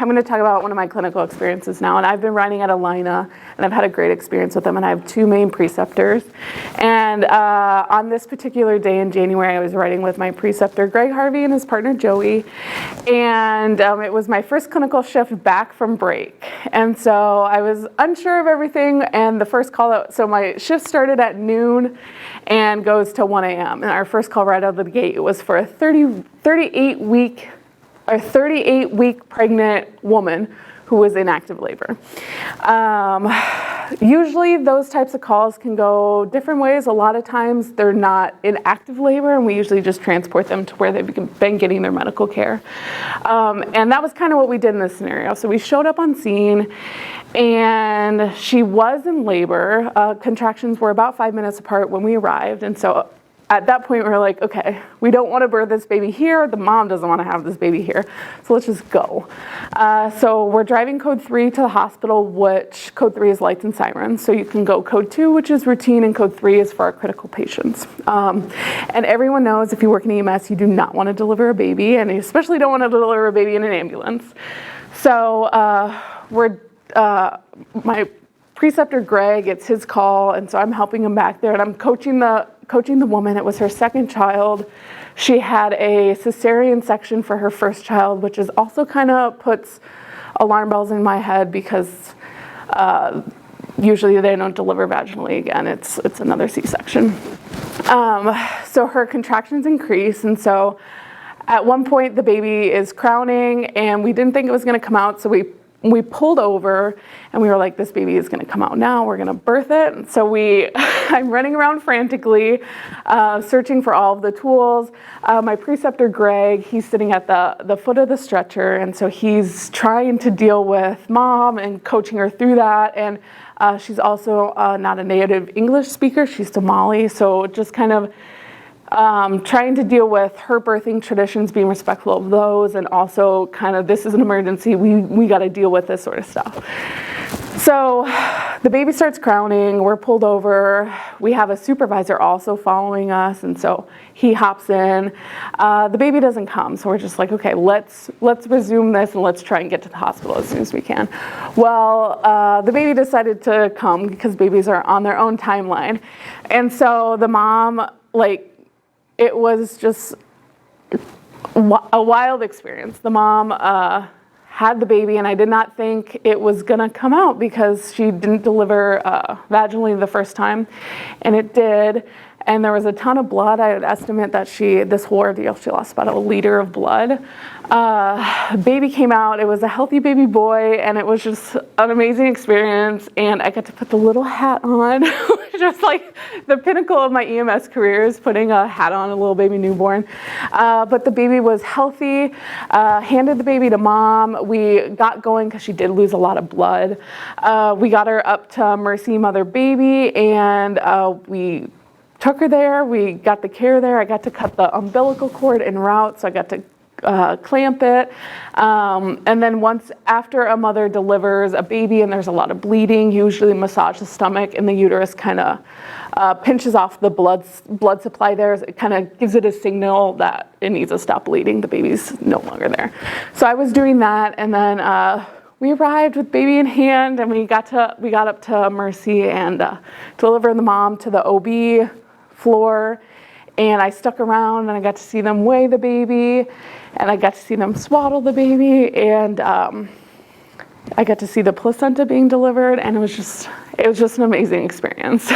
I'm going to talk about one of my clinical experiences now, and I've been riding at Alina, and I've had a great experience with them, and I have 2 main preceptors. And on this particular day in January, I was riding with my preceptor, Greg Harvey, and his partner, Joey, and it was my first clinical shift back from break. And so I was unsure of everything, and the first call out, so my shift started at noon and goes to 1 a.m. And our first call right out of the gate was for a 38-week pregnant woman who was in active labor. Usually those types of calls can go different ways. A lot of times they're not in active labor, and we usually just transport them to where they've been getting their medical care. And that was kind of what we did in this scenario. So we showed up on scene, and she was in labor. Contractions were about 5 minutes apart when we arrived, and so at that point, we were like, okay, we don't want to birth this baby here. The mom doesn't want to have this baby here. So let's just go. So we're driving code 3 to the hospital, which code 3 is lights and sirens. So you can go code 2, which is routine, and code 3 is for our critical patients. And everyone knows if you work in EMS, you do not want to deliver a baby, and you especially don't want to deliver a baby in an ambulance. So my preceptor, Greg, it's his call, and so I'm helping him back there, and I'm coaching the woman. It was her second child. She had a cesarean section for her first child, which is also kind of puts alarm bells in my head because usually they don't deliver vaginally again. It's another C-section. So her contractions increase, and so at one point the baby is crowning, and we didn't think it was going to come out, so we pulled over, and we were like, this baby is going to come out now. We're going to birth it. And so I'm running around frantically, searching for all of the tools. My preceptor, Greg, he's sitting at the foot of the stretcher, and so he's trying to deal with mom and coaching her through that. And she's also not a native English speaker. She's Somali, so just kind of trying to deal with her birthing traditions, being respectful of those, and also kind of, this is an emergency, we got to deal with this sort of stuff. So the baby starts crowning, we're pulled over, we have a supervisor also following us, and so he hops in. The baby doesn't come, so we're just like, okay, let's resume this, and let's try and get to the hospital as soon as we can. Well, the baby decided to come because babies are on their own timeline, and so the mom, it was just a wild experience. The mom had the baby, and I did not think it was going to come out because she didn't deliver vaginally the first time, and it did. And there was a ton of blood. I would estimate that this whole ordeal, she lost about 1 liter of blood. Baby came out. It was a healthy baby boy, and it was just an amazing experience. And I got to put the little hat on, which was like the pinnacle of my EMS career, is putting a hat on a little baby newborn. But the baby was healthy. Handed the baby to mom. We got going because she did lose a lot of blood. We got her up to Mercy Mother Baby, and we took her there. We got the care there. I got to cut the umbilical cord en route, so I got to clamp it. And then once after a mother delivers a baby and there's a lot of bleeding, usually massage the stomach, and the uterus kind of pinches off the blood supply there. It kind of gives it a signal that it needs to stop bleeding. The baby's no longer there. So I was doing that, and then we arrived with baby in hand, and we got up to Mercy and delivered the mom to the OB floor, and I stuck around, and I got to see them weigh the baby, and I got to see them swaddle the baby, and I got to see the placenta being delivered, and it was just an amazing experience.